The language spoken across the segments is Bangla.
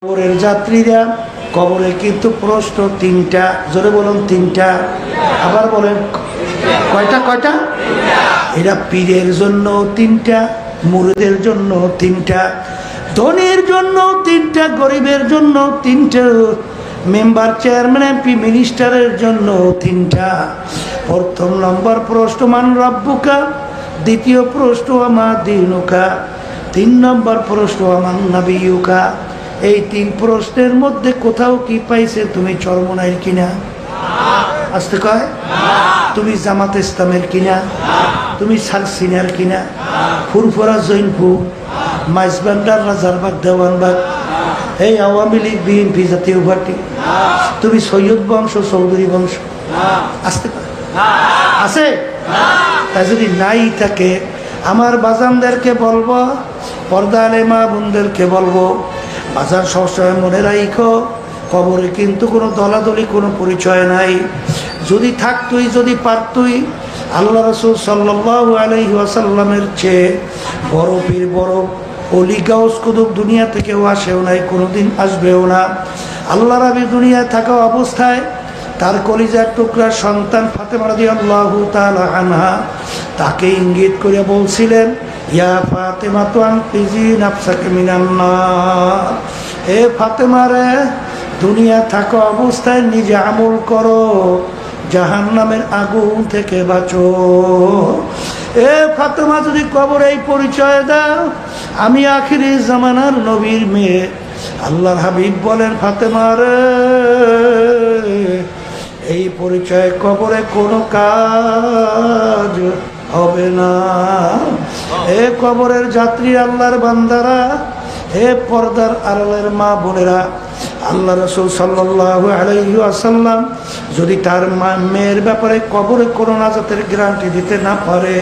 কবরের যাত্রীরা কবরে কিন্তু প্রশ্ন তিনটা, জোরে বলুন তিনটা, আবার বলেন কয়টা কয়টা? এরা পীরের জন্য তিনটা, মুরিদের জন্য তিনটা, ধনীর জন্য তিনটা, গরিবের জন্য তিনটা, মেম্বার চেয়ারম্যান এমপি মিনিস্টারের জন্য তিনটা। প্রথম নম্বর প্রশ্ন মান রাব্বুকা, দ্বিতীয় প্রশ্ন আমা দীনুকা, তিন নম্বর প্রশ্ন আমান নাবিয়ুকা। এই তিন প্রশ্নের মধ্যে কোথাও কি পাইছে তুমি চরমনাইর কিনা? আসতে কয় তুমি জামাত ইসলামের কিনা, তুমি সালসিনার কিনা, ফুরফুরা জৈনপুর, মাইজবান্ডার, রাজারবাগ, দেওয়ানবাগ, এই আওয়ামী লীগ, বিএনপি জাতীয় পার্টি, তুমি সৈয়দ বংশ, চৌধুরী বংশ, আসতে কয় আছে? তা যদি নাই থাকে আমার বাজানদেরকে বলবো, পর্দা আলে মা বোনদেরকে বলবো, বাজার সবসময় মনে রাখো কবরে কিন্তু কোনো দলাদলি কোনো পরিচয় নাই। যদি থাকতুই, যদি পারতুই, আল্লাহ রাসূল সাল্লাল্লাহু আলাইহি ওয়াসাল্লামের চেয়ে বড় পীর, বড় ওলি, গাউস কুতুব দুনিয়া থেকেও আসেও নাই, কোনোদিন আসবেও না। আল্লাহ রাবি দুনিয়ায় থাকা অবস্থায় তার কলিজার টুকরা সন্তান ফাতেমা রাদিয়াল্লাহু তাআলা আনহা তাকে ইঙ্গিত করে বলছিলেন, ইয়া ফাতেমা তো আনকিজি নাফসাকা মিনান নার, এ ফাতেমা রে, দুনিয়া থাকা অবস্থায় নিজে আমল করো, জাহান্নামের আগুন থেকে বাঁচো। এ ফাতেমা, যদি কবরে এই পরিচয় দাও আমি আখিরি জামানার নবীর মেয়ে, আল্লাহর হাবিব বলেন, ফাতেমা রে, এই পরিচয় কবরে কোনো কাজ হবে না। এ কবরের যাত্রী, আল্লাহর বান্দারা, হে পর্দার আড়ালের মা বোনেরা, আল্লাহ রাসূল সাল্লাল্লাহু আলাইহি ওয়াসাল্লাম যদি তার মেয়ের ব্যাপারে কবরে কোনো নাজাতের গ্যারান্টি দিতে না পারে,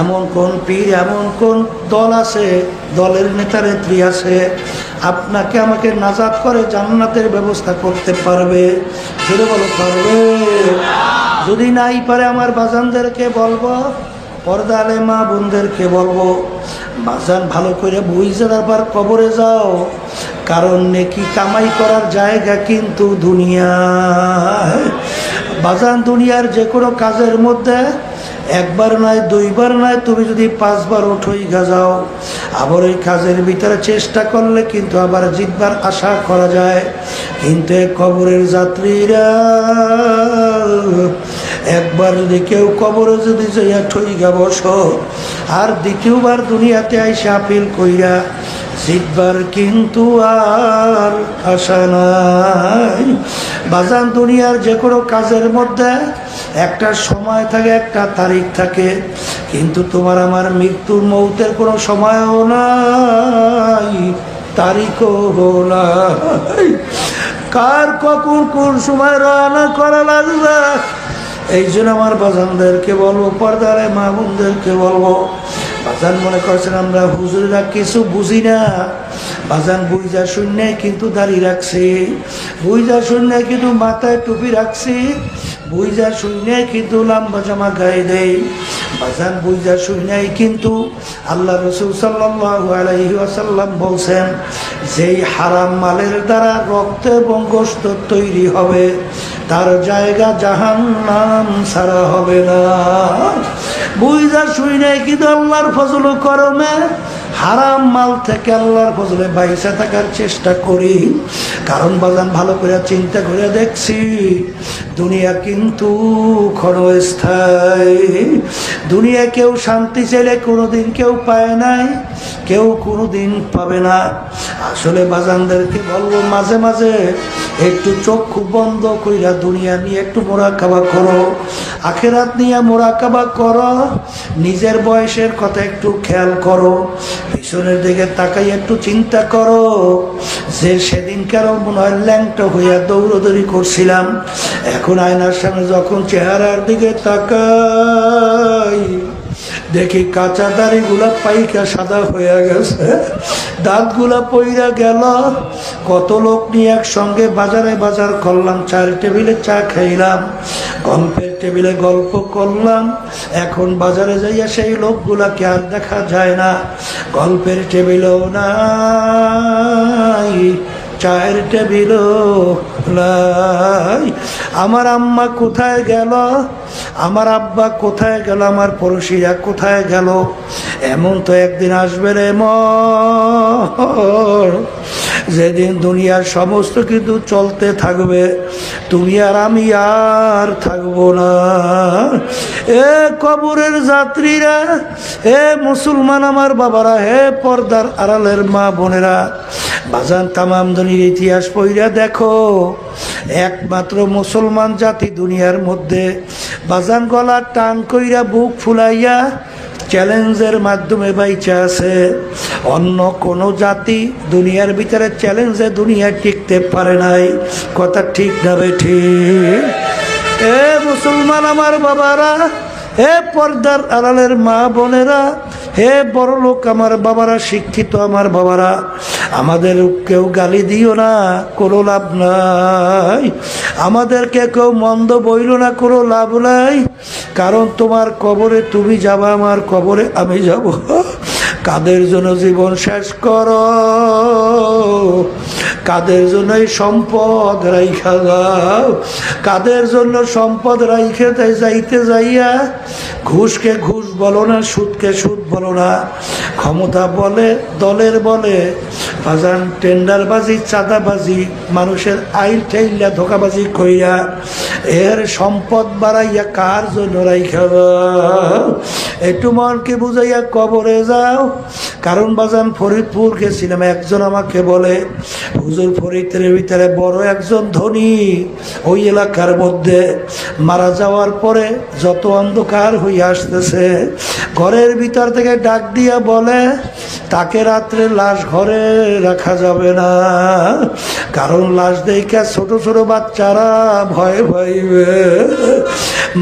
এমন কোন পীর, এমন কোন দল আছে, দলের নেতা নেত্রী আছে আপনাকে আমাকে নাজাত করে জান্নাতের ব্যবস্থা করতে পারবে? সেটা বলো পারবে? যদি নাই পারে আমার বাজানদেরকে বলবো, পর্দা আলে মা বোনদেরকে বলবো, বাজান ভালো করে বুঝে তারপর কবরে যাও, কারণ নেকি কামাই করার জায়গা কিন্তু দুনিয়া। বাজান, দুনিয়ার যে কোনো কাজের মধ্যে একবার নয়, দুইবার নয়, তুমি যদি 5 বার উঠোই যাও, আবার ওই কাজের ভিতরে চেষ্টা করলে কিন্তু আবার জিতবার আশা করা যায়। কিন্তু কবরের যাত্রীরা একবার যদি কেউ কবরে যদি যাইয়া ঠইগা বসো, আর দ্বিতীয়বার দুনিয়াতে আইসা আপিল কইরা জিতবার কিন্তু আর আশা নাই। বাজান, দুনিয়ার যে কোনো কাজের মধ্যে একটা সময় থাকে, একটা তারিখ থাকে, কিন্তু তোমার আমার মৃত্যুর মৌতের কোনো সময়ও নাই, তারিখও নাই। কার কখন কোন সময় রওনা করা লাগবে, এই জন্য আমার বাজানদেরকে বলবো, পর্দারে মা বোনদেরকে বলবো, বাজান মনে করছেন আমরা হুজুরেরা কিছু বুঝি না, বাজান বুঝা শূন্য কিন্তু দাড়ি রাখছি, বুঝা শূন্য কিন্তু মাথায় টুপি রাখছি, বুঝা শূন্য কিন্তু লম্বা জামা গায়ে দেয়, বাজান বুঝা শূন্যই কিন্তু আল্লাহ রাসূল সাল্লাল্লাহু আলাইহি ওয়াসাল্লাম বলছেন, যেই হারাম মালের দ্বারা রক্ত এবং গোশত তৈরি হবে তার জায়গা জাহান্নাম ছাড়া হবে না। বুঝা শুনে কিন্তু আল্লাহর ফজল করমে হারাম মাল থেকে আল্লাহর ফজলে বাইসা থাকার চেষ্টা করি। কারণ বাজান, ভালো করে চিন্তা করে দেখছি, দুনিয়া কিন্তু ক্ষণস্থায়ী। দুনিয়া কেউ শান্তি চাইলে কোনোদিন কেউ পায় নাই, কেউ কোনোদিন পাবে না। আসলে বাজানদেরকে বলবো, মাঝে মাঝে একটু চক্ষু বন্ধ কইরা দুনিয়া নিয়ে একটু মোরাকাবা করো, আখিরাত নিয়ে মোরাকাবা করো, নিজের বয়সের কথা একটু খেয়াল করো, পিছনের দিকে তাকাই একটু চিন্তা করো, যে সেদিন কেন মনে হয় ল্যাংটা হইয়া দৌড়দৌড়ি করছিলাম, এখন আয়নার সামনে যখন চেহারার দিকে তাকাই দেখি কাঁচা দাড়িগুলা পাইকা সাদা হয়ে গেছে, দাঁতগুলা পইরা গেল। কত লোক নিয়ে একসঙ্গে বাজারে বাজার করলাম, 4 টেবিলে চা খাইলাম, গল্পের টেবিলে গল্প করলাম, এখন বাজারে যাইয়া সেই লোকগুলাকে আর দেখা যায় না। গল্পের টেবিলও নাই, চায়ের টেবিলও নাই। আমার আম্মা কোথায় গেল, আমার আব্বা কোথায় গেল, আমার পড়োশিরা কোথায় গেল? এমন তো একদিন আসবে রে যেদিন দুনিয়ার সমস্ত কিছু চলতে থাকবে, তুমি আর আমি আর থাকবো না। এ কবরের যাত্রীরা, হে মুসলমান আমার বাবারা, হে পর্দার আড়ালের মা বোনেরা, বাজান তামাম দুনিয়ার ইতিহাস পড়িয়া দেখো, একমাত্র মুসলমান জাতি দুনিয়ার মধ্যে বাজান গলা টান কইরা বুক ফুলাইয়া চ্যালেঞ্জের মাধ্যমে বাইচা আছে। অন্য কোনো জাতি দুনিয়ার ভিতরে চ্যালেঞ্জে দুনিয়ায় টিকতে পারে নাই। কথা ঠিক না ঠিক? এ মুসলমান আমার বাবারা, হে পর্দার আড়ালের মা বোনেরা, হে বড় লোক আমার বাবারা, শিক্ষিত আমার বাবারা, আমাদের কেউ গালি দিও না, কোনো লাভ নাই। আমাদেরকে কেউ মন্দ বইল না, কোনো লাভ নাই। কারণ তোমার কবরে তুমি যাবা, আমার কবরে আমি যাব। কাদের জন্য জীবন শেষ করো, কাদের জন্য এই সম্পদ রাইখা যাও, কাদের জন্য সম্পদ রাইখে যাইতে যাইয়া ঘুষকে ঘুষ বলো না, সুদকে সুদ বলো না, ক্ষমতা বলে, দলের বলে, বাজান টেন্ডারবাজি, চাঁদাবাজি, মানুষের আইল ঠেইলা ধোকাবাজি কইরা এর সম্পদ বাড়াইয়া কার জন্য রাইখা যাও? একটু মনকে বুঝাইয়া কবরে যাও। কারণ বাজান ফরিদপুর গেছিলাম, একজন আমাকে বলে, হুজুর ফরিদের ভিতরে বড় একজন ধনী ওই এলাকার মধ্যে মারা যাওয়ার পরে যত অন্ধকার হয়ে আসতেছে, ঘরের ভিতর থেকে ডাক দিয়া বলে তাকে রাত্রে লাশ ঘরে রাখা যাবে না, কারণ লাশ দেখে ছোট ছোট বাচ্চারা ভয় পাইবে।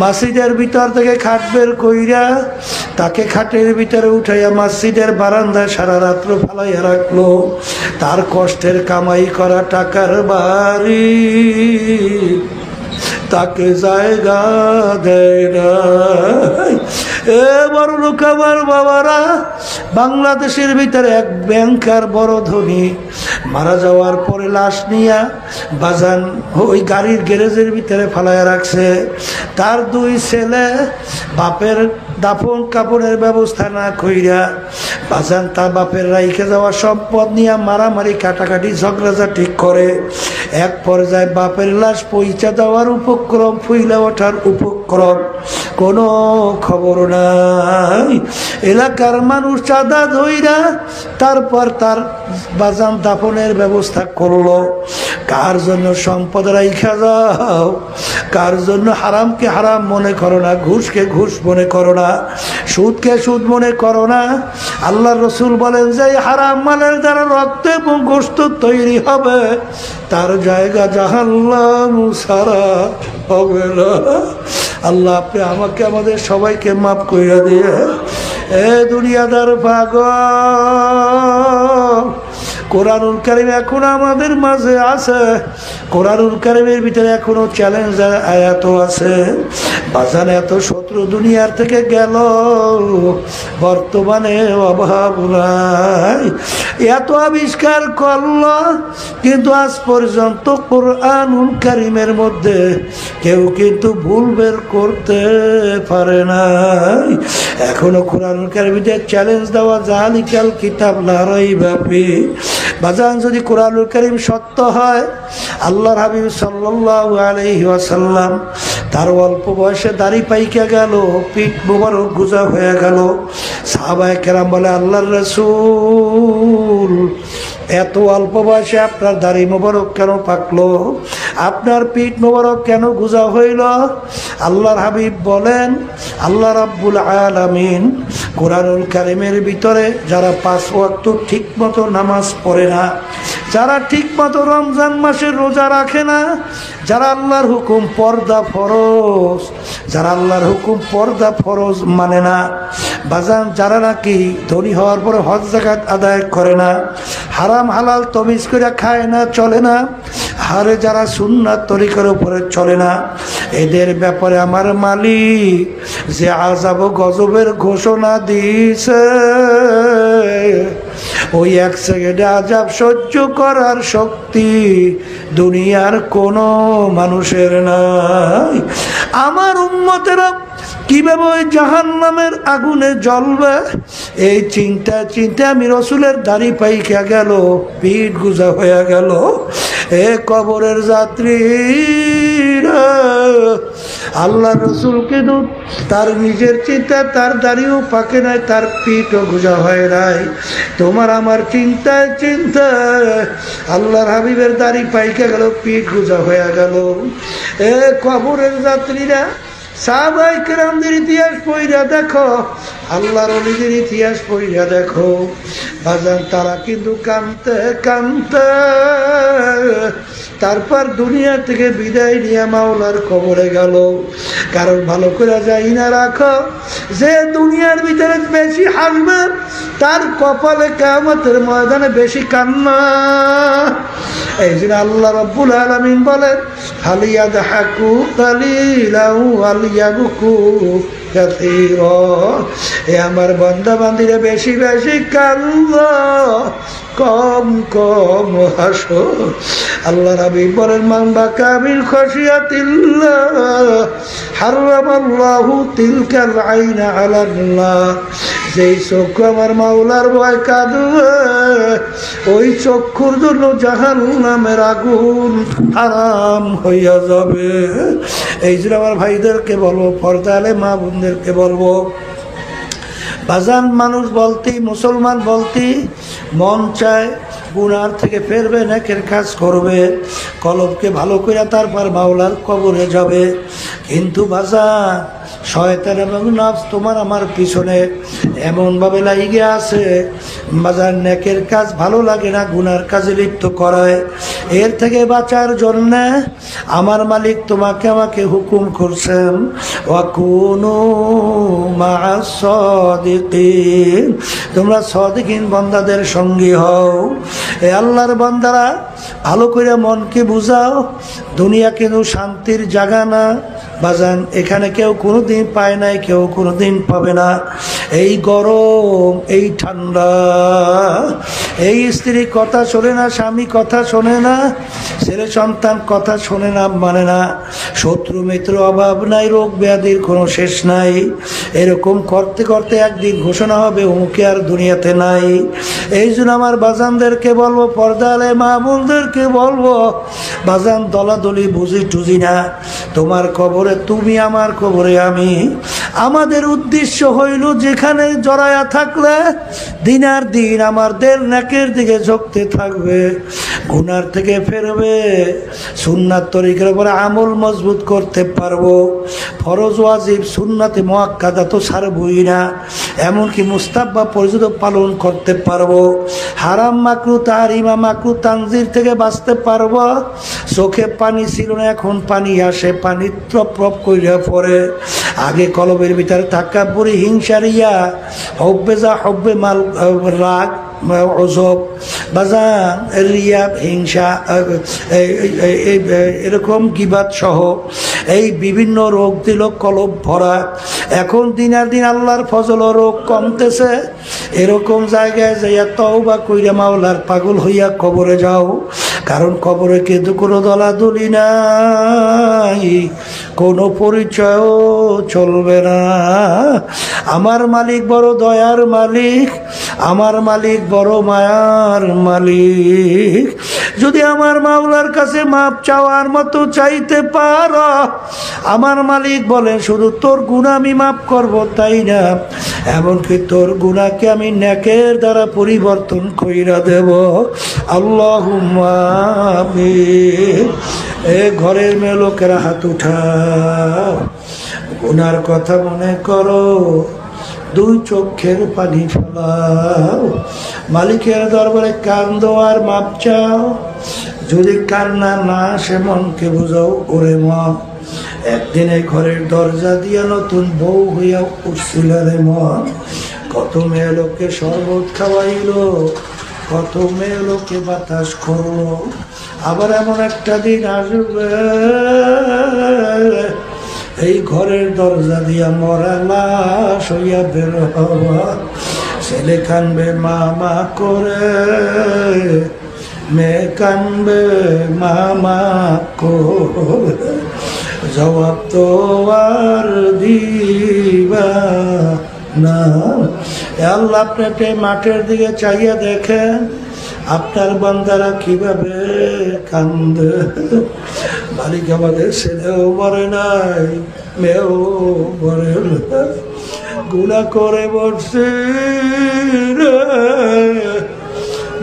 মসজিদের ভিতর থেকে খাট বের কইরা তাকে খাটের ভিতরে উঠাইয়া মসজিদের বারান্দায় সারা রাত্র ফালাইয়া রাখলো। তার কষ্টের কামাই করা টাকার বাড়ি তাকে জায়গা দেয় না। এ বড় লোক আমার বাবারা, বাংলাদেশের ভিতরে এক ব্যাংকার বড় ধনী মারা যাওয়ার পরে লাশ নিয়া বাজান ওই গাড়ির গ্যারেজের ভিতরে ফালাইয়া রাখছে। তার দুই ছেলে বাপের দাফন কাপড়ের ব্যবস্থা না কইরা বাজান তার বাপের রাইখে যাওয়া সম্পদ নিয়ে মারামারি কাটাকাটি ঝগড়াঝাটি করে। এক পর্যায়ে বাপের লাশ পৌঁছা দেওয়ার উপক্রম, ফুইলে ওঠার উপক্রম, কোনো খবর নাই। এলাকার মানুষ চাঁদা ধইরা তারপর তার বাজান দাফনের ব্যবস্থা করলো। কার জন্য সম্পদ রাইখা যাও, কার জন্য হারামকে হারাম মনে করো না, ঘুষকে ঘুষ মনে করো না, সুদকে সুদ মনে করো না। আল্লাহ রসুল বলেন যে হারাম মালের দ্বারা রক্ত এবং গোশত তৈরি হবে, তার জায়গা জাহান্নাম ছাড়া হবে না। আল্লাহ আপনি আমাকে আমাদের সবাইকে মাফ কইরা দিয়ে। এ দুনিয়াদার পাগল, কোরআনুল কারীম এখন আমাদের মাঝে আছে, কোরআনুল কারীমের ভিতরে এখনো চ্যালেঞ্জ আয়াত আছে। বাজান এত শত্রু দুনিয়ার থেকে গেল, বর্তমানে অভাব নাই। এত আবিষ্কার করল, কিন্তু আজ পর্যন্ত কোরআনুল কারীমের মধ্যে কেউ কিন্তু ভুল বের করতে পারে নাই। এখনো কোরআনুল কারীমে চ্যালেঞ্জ দেওয়া, জালিকাল কিতাব লা রাইবা ফিহি। বাজান যদি কোরআনুল কারীম সত্য হয়, আল্লাহর হাবিব সাল্লাল্লাহু আলাইহি ওয়াসাল্লাম তার অল্প বয়সে দাড়ি পাইকা গেল, পিঠ মোবারক গুজা হয়ে গেল। সাহাবায়ে কেরাম বলে, আল্লাহর রাসূল এত অল্প বয়সে আপনার দাড়ি মোবারক কেন পাকলো, আপনার পিঠ মোবারক কেন গুজা হইল? আল্লাহর হাবিব বলেন, আল্লাহ রাব্বুল আলামিন কোরআনুল কারীমের ভিতরে যারা 5 ওয়াক্ত ঠিক মতো নামাজ পড়ে না, যারা ঠিক মতো রমজান মাসের রোজা রাখে না, যারা আল্লাহর হুকুম পর্দা ফরজ, যারা আল্লাহর হুকুম পর্দা ফরজ মানে না, বাজান যারা নাকি ধনী হওয়ার পরে হজ যাকাত আদায় করে না, হারাম হালাল তমিজ করে খায় না, চলে না, আরে যারা সুন্নাত তরিকার উপরে চলে না, এদের ব্যাপারে আমার মালিক যে আযাব গজবের ঘোষণা দিয়েছে, ওই এক সেকেন্ডে আযাব সহ্য করার শক্তি দুনিয়ার কোনো মানুষের নাই। আমার উম্মতেরা কিভাবে ওই জাহান্নামের আগুনে জ্বলবে, এই চিন্তা চিন্তা আমি রসুলের দাড়ি পাইকা গেল, পিঠ গুজা হয়ে গেল। এ কবরের যাত্রী, আল্লাহ রসুল কিন্তু তার নিজের চিন্তা, তার দাড়িও পাকে নাই, তার পিঠও গুজা হয় নাই। তোমার আমার চিন্তায় চিন্তায় আল্লাহর হাবিবের দাড়ি পাইকা গেল, পিঠ গুজা হয়ে গেল। এ কবরের যাত্রীরা, সাহাবায়ে কেরামদের ইতিহাস পড়িয়া দেখো, আল্লাহর ওলিদের ইতিহাস পড়িয়া দেখো বাজান, তারা কিন্তু কাঁদতে কাঁদতে তারপর দুনিয়া থেকে বিদায় নিয়ে মাওলার কবরে গেল। কারণ ভালো করে যাই না রাখো, যে দুনিয়ার ভিতরে বেশি হাসবে তার কপালে কিয়ামতের ময়দানে বেশি কান্না। এই জন্য আল্লাহ রাব্বুল আলামিন বলেন, হাল ইয়াদহাকু কালিলাও ওয়াল ইয়াবকু কাসীরা। এ আমার বান্দা বান্দিরা বেশি বেশি কাঁদো, কম কম হাসো। আল্লাহ হাবিব বলেন, মান বাকা মিন খাশিয়াতিল্লাহ হারামাল্লাহু তিলকাল আইনা আলাল্লাহ। যেই চক্ষু আমার মাওলার ভয় কাঁদবে, ওই চক্ষুর জন্য জাহান্নামের আগুন হারাম হইয়া যাবে। এই জন্য আমার ভাইদেরকে বলবো, পর্দা আলে মা বোনদেরকে বলবো, বাজান মানুষ বলতেই, মুসলমান বলতেই মন চায় গুনার থেকে ফেরবে, নেকের কাজ করবে, কলবকে ভালো করে তারপর মাওলার কবরে যাবে। কিন্তু বাজান শয়তান এবং নফস তোমার আমার পিছনে এমনভাবে লাগিয়ে আছে, বাজার নেকের কাজ ভালো লাগে না, গুনার কাজে লিপ্ত করায়। এর থেকে বাঁচার জন্য আমার মালিক তোমাকে আমাকে হুকুম করছেন, ওয়াকুনু মা'আস সাদিকিন, তোমরা সাদিকিন বান্দাদের সঙ্গী হও। এ আল্লাহর বান্দারা, ভালো করে মনকে বুঝাও, দুনিয়া কিন্তু শান্তির জায়গা না বাজান। এখানে কেউ কোনোদিন পায় নাই, কেউ কোনোদিন পাবে না। এই গরম, এই ঠান্ডা, এই স্ত্রী কথা শোনে না, স্বামী কথা শোনে না, ছেলে সন্তান কথা শোনে না, মানে না, শত্রু মিত্র অভাব নাই, রোগ ব্যাধির কোনো শেষ নাই। এরকম করতে করতে একদিন ঘোষণা হবে অমুকে আর দুনিয়াতে নাই। এই জন্য আমার বাজানদেরকে বলবো, পর্দা আলে মা বোনদেরকে বলবো, বাজান দলাদলি বুঝি টুঝি না, তোমার কবরে তুমি, আমার কবরে আমি। আমাদের উদ্দেশ্য হইল যেখানে জড়ায়া থাকলে দিনার দিন আমাদের নেকের দিকে ঝুঁকতে থাকবে, গুনার থেকে ফেরবে, সুন্নাত তরিকার উপরে আমল মজবুত করতে পারবো। ফরজ ওয়াজিব সুন্নাতে মুআক্কাদা তো ছাড়বই না, এমনকি মুস্তাহ্বাব পর্যন্ত পালন করতে পারবো। হারাম মাকরু তাহরিমা মাকরু তানজির থেকে বাঁচতে পারবো। চোখে পানি ছিল না, এখন পানি আসে, পানি টপ কইরা পড়ে। আগে কলবের ভিতরে তাকাব্বুরি, হিংসারিয়া, হব্বে হব্বে মাল, রাগ, অজব, বাজান, রিয়া, হিংসা, এরকম গীবাত সহ এই বিভিন্ন রোগ দিল কলব ভরা। এখন দিনার দিন আল্লাহর ফজল রোগ কমতেছে। এরকম জায়গায় যাইয়া তওবা কইরা মাওলার পাগল হইয়া কবরে যাও। কারণ কবরে কিন্তু কোনো দলাদলি নাই, কোনো পরিচয়ও চলবে না। আমার মালিক বড় দয়ার মালিক, আমার মালিক বড় মায়ার মালিক। যদি আমার মাওলার কাছে মাপ চাওয়ার মতো চাইতে পারো, আমার মালিক বলে শুধু তোর গুনাহ আমি মাফ করব তাই না, এমনকি তোর গুনাহকে আমি নেকের দ্বারা পরিবর্তন কইরা দেব। আল্লাহুম্মা আমিন। এ ঘরের মেয়ে লোকেরা হাত উঠাও, গুনার কথা মনে করো, দুই চোখের পানি ফেলাও, মালিকের দরবারে কান্দো আর মাপ চাও। যদি কান্না না আসে মনকে বুঝাও, ওরে মন একদিন এই ঘরের দরজা দিয়া নতুন বউ হইয়া উঠছিল রে মন, কত মেয়ে লোককে শরবত খাওয়াইল, কত মেয়ে লোকে বাতাস করলো। আবার এমন একটা দিন আসবে এই ঘরের দরজা দিয়া মরা লাশ হইয়া বের হওয়া, ছেলে কানবে মামা করে, মেয়ে কানবে মামা করে, জবাব তো আর দিবা না। আল্লাহ আপনি মাঠের দিকে চাইয়া দেখেন আপনার বান্দারা কিভাবে কান্দে। মালিক আমাদের ছেলেও মরে নাই, মেয়েও মরে নাই, গুনাহ করে বসে রে,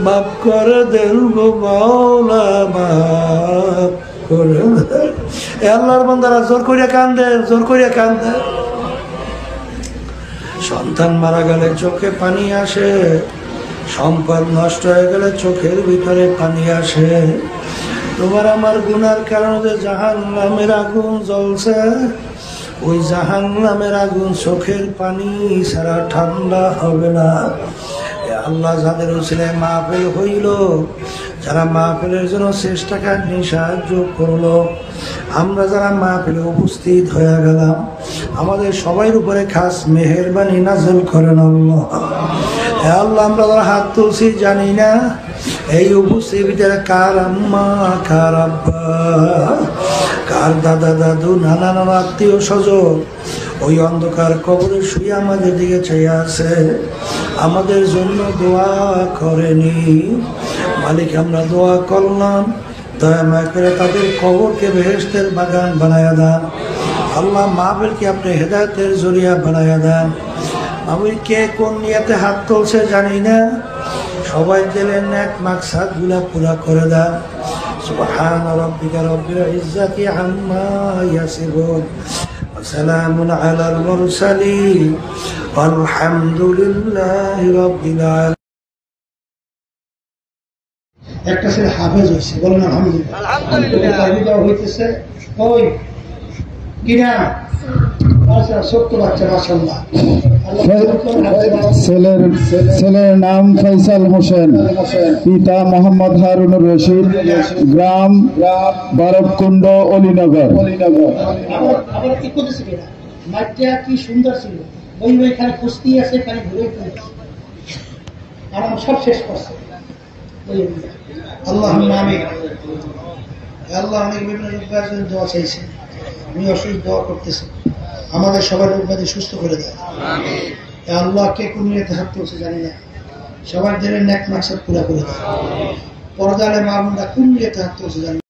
মাফ করে দেন গো মাওলা, মাফ করে। আল্লাহর বান্দারা জোর করিয়া কান্দে, জোর করিয়া কান্দে। সন্তান মারা গেলে চোখে পানি আসে, সম্পদ নষ্ট হয়ে গেলে চোখের ভিতরে পানি আসে। তোমার আমার গুনার কারণে জাহান্নামের আগুন জ্বলছে, ওই জাহান্নামের আগুন চোখের পানি ছাড়া ঠান্ডা হবে না। আল্লাহ যাদের উসিলায় মাহফিল হইল, যারা মাহফিলের জন্য চেষ্টাকারী সাহায্য করলো, আমরা যারা মাহফিলে উপস্থিত হয়ে গেলাম, আমাদের সবার উপরে খাস মেহেরবানি নাযিল করেন আল্লাহ। আল্লাহ আমরা যারা হাত তুলছি জানি না এই উপস্থিতির কার আম্মা, কার আব্বা, কার দাদা দাদু, নানা নানা আত্মীয় স্বজন ওই অন্ধকার কবরে শুয়ে আমাদের দিকে চেয়ে আছে, আমাদের জন্য দোয়া করেনি। মালিক আমরা দোয়া করলাম, দয়া মায়া করে তাদের কবরকে বেহেশতের বাগান বানায়া দেন। আল্লাহ মাহফিলকে আপনি হেদায়েতের জরিয়া বানায়া দেন। আমি কে কোন নিয়াতে হাত তুলছে জানি না, সবাই দিলেন নেক মাকসাদ গুলা পুরা করে দেন। সুবহান রাব্বিকা রব্বিল ইজ্জাতি আম্মা ইয়াসিফুন ওয়া সালামুন আলাল মুরসালিন আলহামদুলিল্লাহি রাব্বিল আলামিন। একটা ছেলে হাফেজ হয়েছে, বলেন আলহামদুলিল্লাহ। আলহামদুলিল্লাহ হইতেছে ওই কিনা ছোট্ট বাচ্চা, মাশাআল্লাহ। ছেলের নাম ফয়সাল হোসেন, পিতা মোহাম্মদ হারুনুর রশিদ, গ্রাম বারবকুণ্ড, অলিনগর। কি সুন্দর ছিল, ওই ওইখানে কুস্তি আছে, খালি ঘুরে আরাম সব শেষ করছে। আল্লাহ আমিন। আল্লাহ অনেক বিভিন্ন রোগের জন্য দোয়া চাইছে, আমি অসুস্থ দোয়া করতেছি, আমাদের সবার রোগবাদী সুস্থ করে দেয়। আল্লাহ কে কোন নিয়তে হাত তুলছে জানি না, সবার দিনের নেক মাকসাদ পুরা করে দেয়। পর্দালে মা বোনরা কোন নিয়তে হাত তুলছে জানি না।